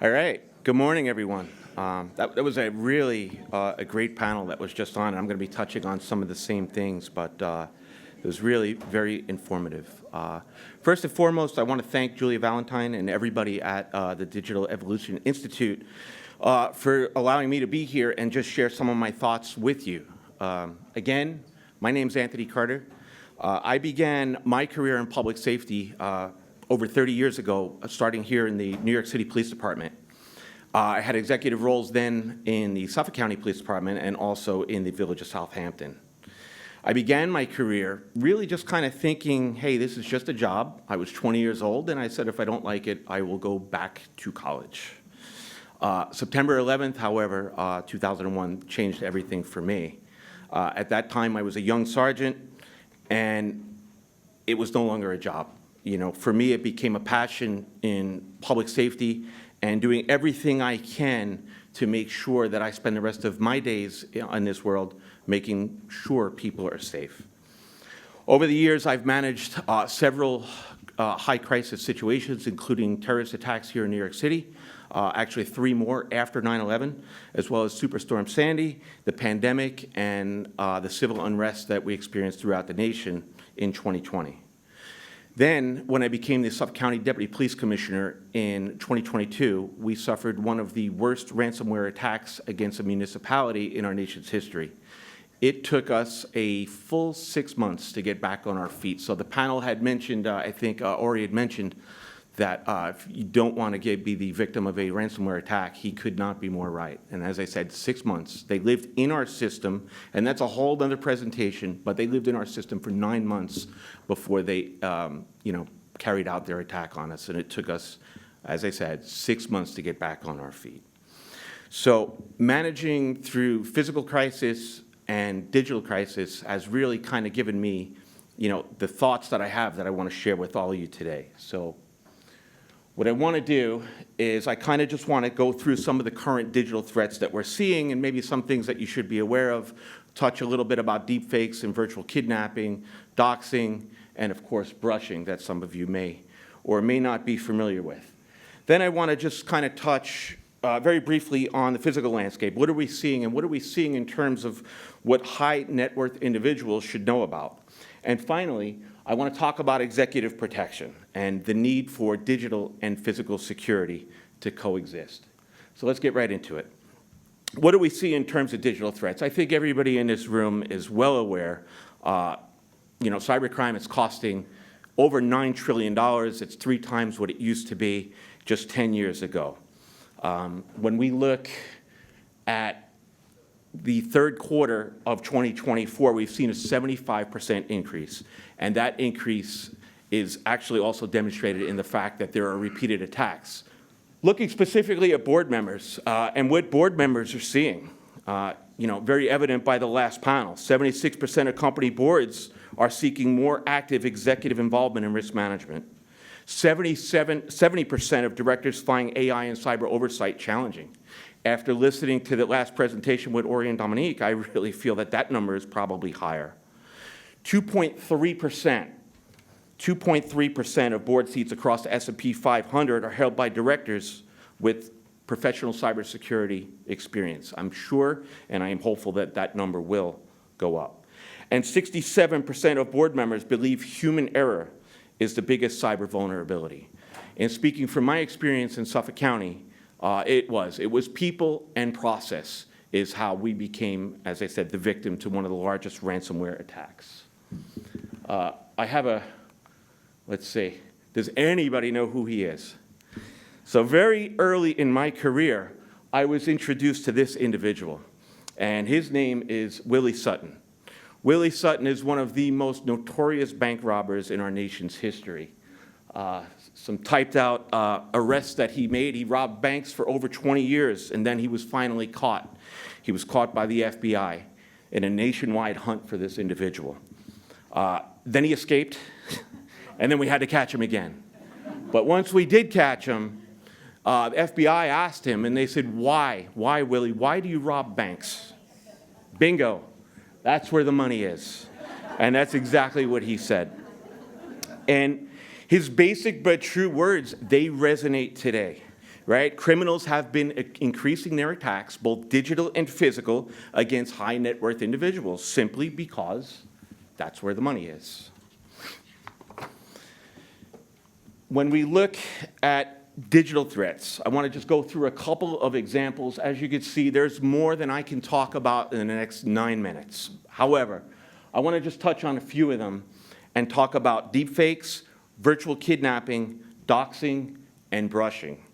All right. Good morning, everyone. That was a really a great panel that was just on. I'm going to be touching on some of the same things, but it was really very informative. First and foremost, I want to thank Julia Valentine and everybody at the Digital Evolution Institute for allowing me to be here and just share some of my thoughts with you. Again, my name's Anthony Carter. I began my career in public safety over 30 years ago, starting here in the New York City Police Department. I had executive roles then in the Suffolk County Police Department and also in the village of Southampton. I began my career really just kind of thinking, hey, this is just a job. I was 20 years old, and I said, if I don't like it, I will go back to college. September 11th, however, 2001 changed everything for me. At that time, I was a young sergeant, and it was no longer a job. You know, for me, it became a passion in public safety and doing everything I can to make sure that I spend the rest of my days in this world making sure people are safe. Over the years, I've managed several high crisis situations, including terrorist attacks here in New York City, actually 3 more after 9/11, as well as Superstorm Sandy, the pandemic, and the civil unrest that we experienced throughout the nation in 2020. Then, when I became the Suffolk County Deputy Police Commissioner in 2022, we suffered one of the worst ransomware attacks against a municipality in our nation's history. It took us a full 6 months to get back on our feet. So the panel had mentioned, I think Ori had mentioned, that if you don't want to be the victim of a ransomware attack, he could not be more right. And as I said, 6 months. They lived in our system, and that's a whole other presentation, but they lived in our system for 9 months before they carried out their attack on us. And it took us, as I said, 6 months to get back on our feet. So managing through physical crisis and digital crisis has really kind of given me, the thoughts that I have that I want to share with all of you today. So what I want to do is I kind of just want to go through some of the current digital threats that we're seeing and maybe some things that you should be aware of, touch a little bit about deepfakes and virtual kidnapping, doxing, and of course brushing that some of you may or may not be familiar with. Then I want to just kind of touch very briefly on the physical landscape. What are we seeing, and what are we seeing in terms of what high net worth individuals should know about? And finally, I want to talk about executive protection and the need for digital and physical security to coexist. So let's get right into it. What do we see in terms of digital threats? I think everybody in this room is well aware, cybercrime is costing over $9 trillion. It's 3 times what it used to be just 10 years ago. When we look at the third quarter of 2024, we've seen a 75% increase, and that increase is actually also demonstrated in the fact that there are repeated attacks. Looking specifically at board members and what board members are seeing, very evident by the last panel, 76% of company boards are seeking more active executive involvement in risk management. 70% of directors find AI and cyber oversight challenging. After listening to the last presentation with Ori and Dominique, I really feel that that number is probably higher. 2.3% of board seats across the S&P 500 are held by directors with professional cybersecurity experience. I'm sure, and I am hopeful that that number will go up. And 67% of board members believe human error is the biggest cyber vulnerability. And speaking from my experience in Suffolk County, it was people and process is how we became, as I said, the victim to one of the largest ransomware attacks. I have let's see, does anybody know who he is? So very early in my career, I was introduced to this individual, and his name is Willie Sutton. Willie Sutton is one of the most notorious bank robbers in our nation's history. Some typed out arrests that he made. He robbed banks for over 20 years, and then he was finally caught. He was caught by the FBI in a nationwide hunt for this individual. Then he escaped, and then we had to catch him again. But once we did catch him, the FBI asked him, and they said, why? Why, Willie? Why do you rob banks? Bingo. That's where the money is. And that's exactly what he said. And his basic but true words, they resonate today. right? Criminals have been increasing their attacks, both digital and physical, against high net worth individuals, simply because that's where the money is. When we look at digital threats, I want to just go through a couple of examples. As you can see, there's more than I can talk about in the next 9 minutes. However, I want to just touch on a few of them and talk about deepfakes, virtual kidnapping, doxing, and brushing.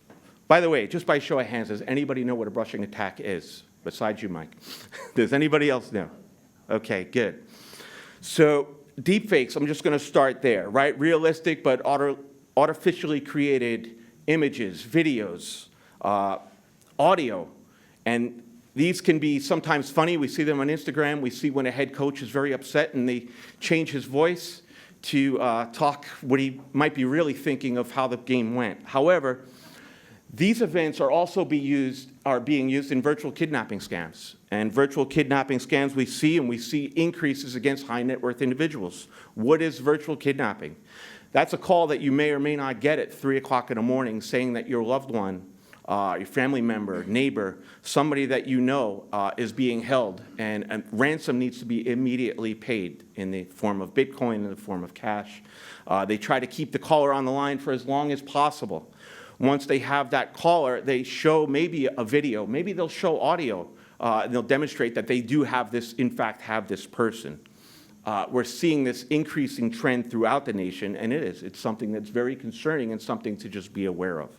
By the way, just by show of hands, does anybody know what a brushing attack is, besides you, Mike? Does anybody else know? Okay, good. So deepfakes, I'm just going to start there, right? Realistic but artificially created images, videos, audio, and these can be sometimes funny. We see them on Instagram. We see when a head coach is very upset and they change his voice to talk what he might be really thinking of how the game went. However, these events are also being used in virtual kidnapping scams. And virtual kidnapping scams we see increases against high net worth individuals. What is virtual kidnapping? That's a call that you may or may not get at 3 o'clock in the morning saying that your loved one, your family member, neighbor, somebody that you know is being held, and a ransom needs to be immediately paid in the form of Bitcoin, in the form of cash. They try to keep the caller on the line for as long as possible. Once they have that caller, they show maybe a video, maybe they'll show audio, and they'll demonstrate that they do have this, in fact, have this person. We're seeing this increasing trend throughout the nation, and it's something that's very concerning and something to just be aware of.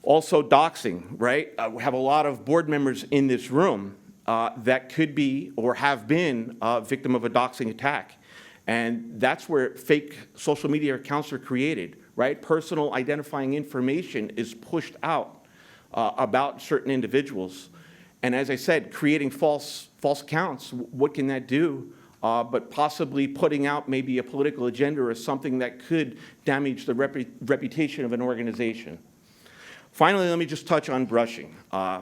Also, doxing, right? We have a lot of board members in this room that could be or have been a victim of a doxing attack. And that's where fake social media accounts are created, right? Personal identifying information is pushed out about certain individuals. And as I said, creating false accounts, what can that do? But possibly putting out maybe a political agenda or something that could damage the reputation of an organization. Finally, let me just touch on brushing. I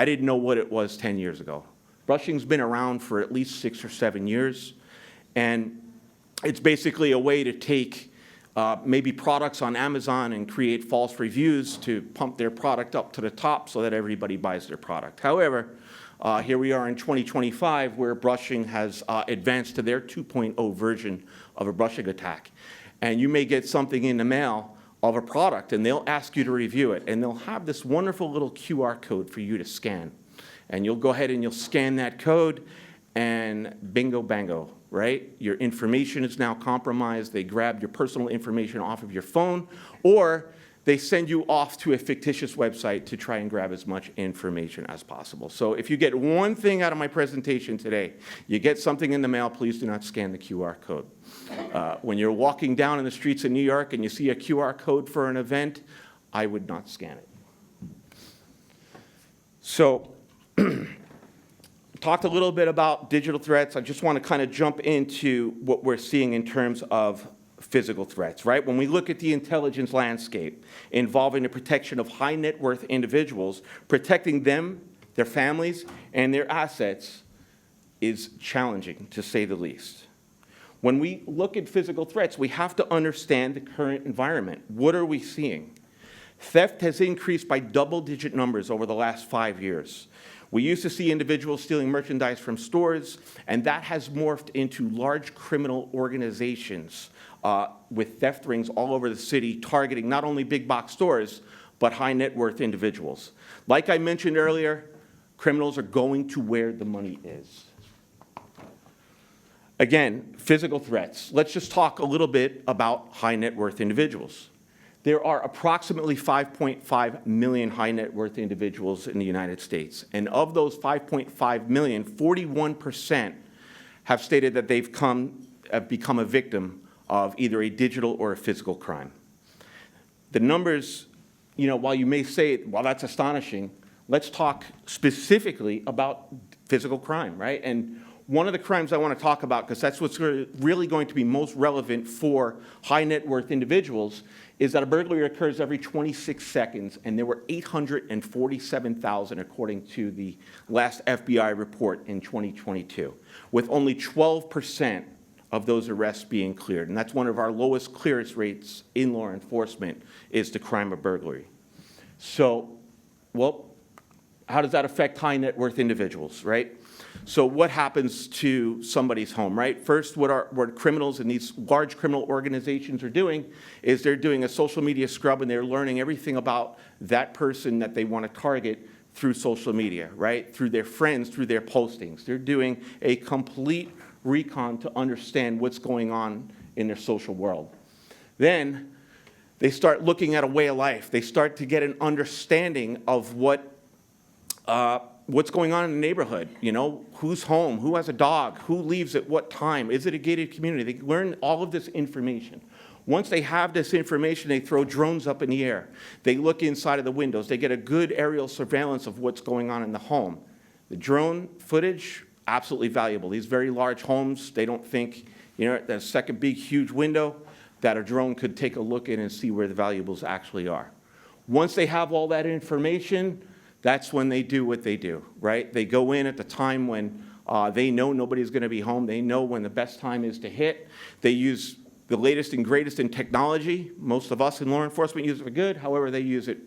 didn't know what it was 10 years ago. Brushing's been around for at least 6 or 7 years, and it's basically a way to take maybe products on Amazon and create false reviews to pump their product up to the top so that everybody buys their product. However, here we are in 2025 where brushing has advanced to their 2.0 version of a brushing attack. And you may get something in the mail of a product and they'll ask you to review it, and they'll have this wonderful little QR code for you to scan. And you'll go ahead and you'll scan that code and bingo bango, right? Your information is now compromised. They grab your personal information off of your phone, or they send you off to a fictitious website to try and grab as much information as possible. So if you get one thing out of my presentation today, you get something in the mail, please do not scan the QR code. When you're walking down in the streets of New York and you see a QR code for an event, I would not scan it. So talked a little bit about digital threats. I just want to kind of jump into what we're seeing in terms of physical threats, right? When we look at the intelligence landscape involving the protection of high net worth individuals, protecting them, their families, and their assets is challenging, to say the least. When we look at physical threats, we have to understand the current environment. What are we seeing? Theft has increased by double-digit numbers over the last 5 years. We used to see individuals stealing merchandise from stores, and that has morphed into large criminal organizations with theft rings all over the city, targeting not only big box stores, but high net worth individuals. Like I mentioned earlier, criminals are going to where the money is. Again, physical threats. Let's just talk a little bit about high net worth individuals. There are approximately 5.5 million high net worth individuals in the United States. And of those 5.5 million, 41% have stated that they've become a victim of either a digital or a physical crime. The numbers, while you may say, well, that's astonishing, let's talk specifically about physical crime, right? And one of the crimes I want to talk about, because that's what's really going to be most relevant for high net worth individuals, is that a burglary occurs every 26 seconds, and there were 847,000 according to the last FBI report in 2022, with only 12% of those arrests being cleared. And that's one of our lowest clearance rates in law enforcement, is the crime of burglary. So, well, how does that affect high net worth individuals, right? So what happens to somebody's home, right? First, what criminals and these large criminal organizations are doing is they're doing a social media scrub, and they're learning everything about that person that they want to target through social media, right? Through their friends, through their postings. They're doing a complete recon to understand what's going on in their social world. Then they start looking at a way of life. They start to get an understanding of what's going on in the neighborhood. You know, who's home, who has a dog, who leaves at what time, is it a gated community? They learn all of this information. Once they have this information, they throw drones up in the air. They look inside of the windows. They get a good aerial surveillance of what's going on in the home. The drone footage, absolutely valuable. These very large homes, they don't think, you know, that second big, huge window, that a drone could take a look in and see where the valuables actually are. Once they have all that information, that's when they do what they do, right? They go in at the time when they know nobody's going to be home. They know when the best time is to hit. They use the latest and greatest in technology. Most of us in law enforcement use it for good. However, they use it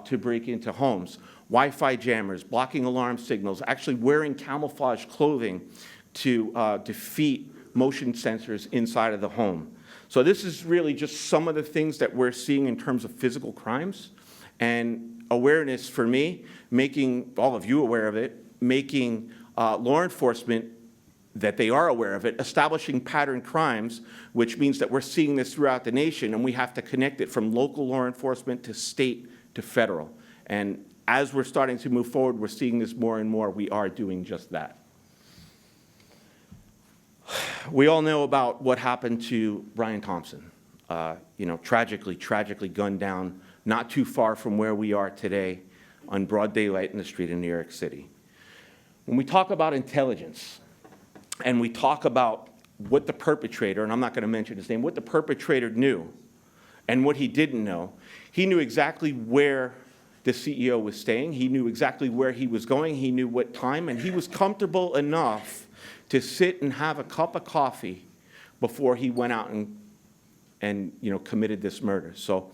to break into homes. Wi-Fi jammers, blocking alarm signals, actually wearing camouflage clothing to defeat motion sensors inside of the home. So this is really just some of the things that we're seeing in terms of physical crimes. And awareness for me, making all of you aware of it, making law enforcement that they are aware of it, establishing pattern crimes, which means that we're seeing this throughout the nation, and we have to connect it from local law enforcement to state to federal. And as we're starting to move forward, we're seeing this more and more. We are doing just that. We all know about what happened to Brian Thompson. You know, tragically gunned down not too far from where we are today on broad daylight in the street in New York City. When we talk about intelligence and we talk about what the perpetrator, and I'm not going to mention his name, what the perpetrator knew and what he didn't know, he knew exactly where the CEO was staying. He knew exactly where he was going. He knew what time, and he was comfortable enough to sit and have a cup of coffee before he went out and you know, committed this murder. So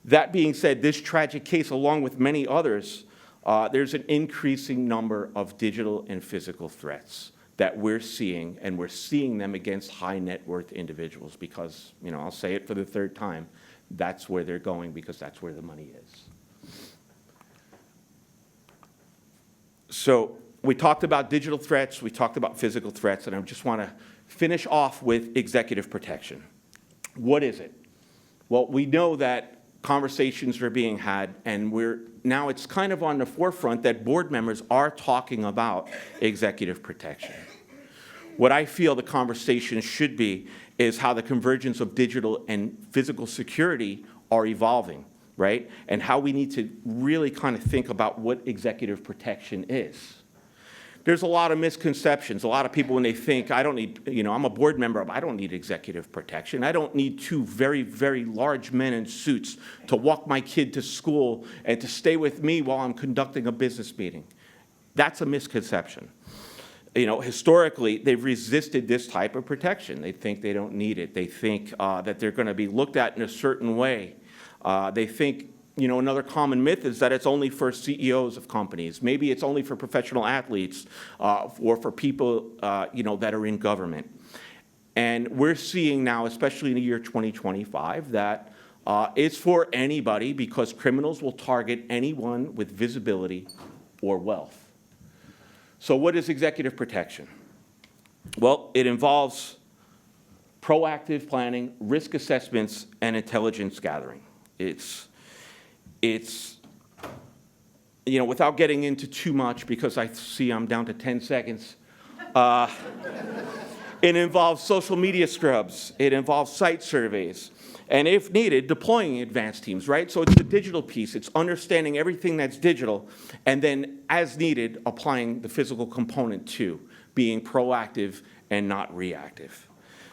that being said, this tragic case, along with many others, there's an increasing number of digital and physical threats that we're seeing, and we're seeing them against high net worth individuals because, you know, I'll say it for the third time, that's where they're going because that's where the money is. So we talked about digital threats, we talked about physical threats, and I just want to finish off with executive protection. What is it? Well, we know that conversations are being had, and now it's kind of on the forefront that board members are talking about executive protection. What I feel the conversation should be is how the convergence of digital and physical security are evolving, right? And how we need to really kind of think about what executive protection is. There's a lot of misconceptions. A lot of people, when they think, I don't need, you know, I'm a board member, I don't need executive protection. I don't need two very, very large men in suits to walk my kid to school and to stay with me while I'm conducting a business meeting. That's a misconception. You know, historically, they've resisted this type of protection. They think they don't need it. They think that they're going to be looked at in a certain way. They think, you know, another common myth is that it's only for CEOs of companies. Maybe it's only for professional athletes or for people, you know, that are in government. And we're seeing now, especially in the year 2025, that it's for anybody because criminals will target anyone with visibility or wealth. So what is executive protection? Well, it involves proactive planning, risk assessments, and intelligence gathering. It's you know, without getting into too much, because I see I'm down to 10 seconds, it involves social media scrubs, it involves site surveys, and if needed, deploying advanced teams, right? So it's the digital piece, it's understanding everything that's digital, and then, as needed, applying the physical component too, being proactive and not reactive.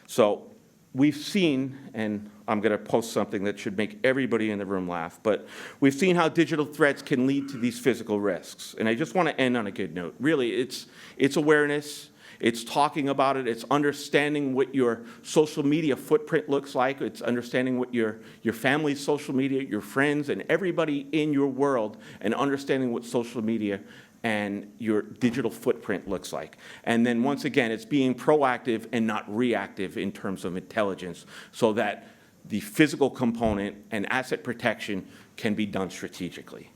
So we've seen, and I'm going to post something that should make everybody in the room laugh, but we've seen how digital threats can lead to these physical risks. And I just want to end on a good note. Really, it's awareness, It's talking about it. It's understanding what your social media footprint looks like. It's understanding what your family's social media, your friends, and everybody in your world, and understanding what social media and your digital footprint looks like. And then once again, it's being proactive and not reactive in terms of intelligence, so that the physical component and asset protection can be done strategically.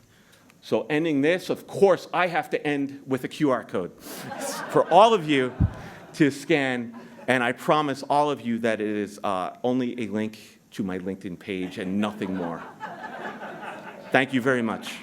So ending this, of course, I have to end with a QR code for all of you to scan, and I promise all of you that it is only a link to my LinkedIn page and nothing more. Thank you very much.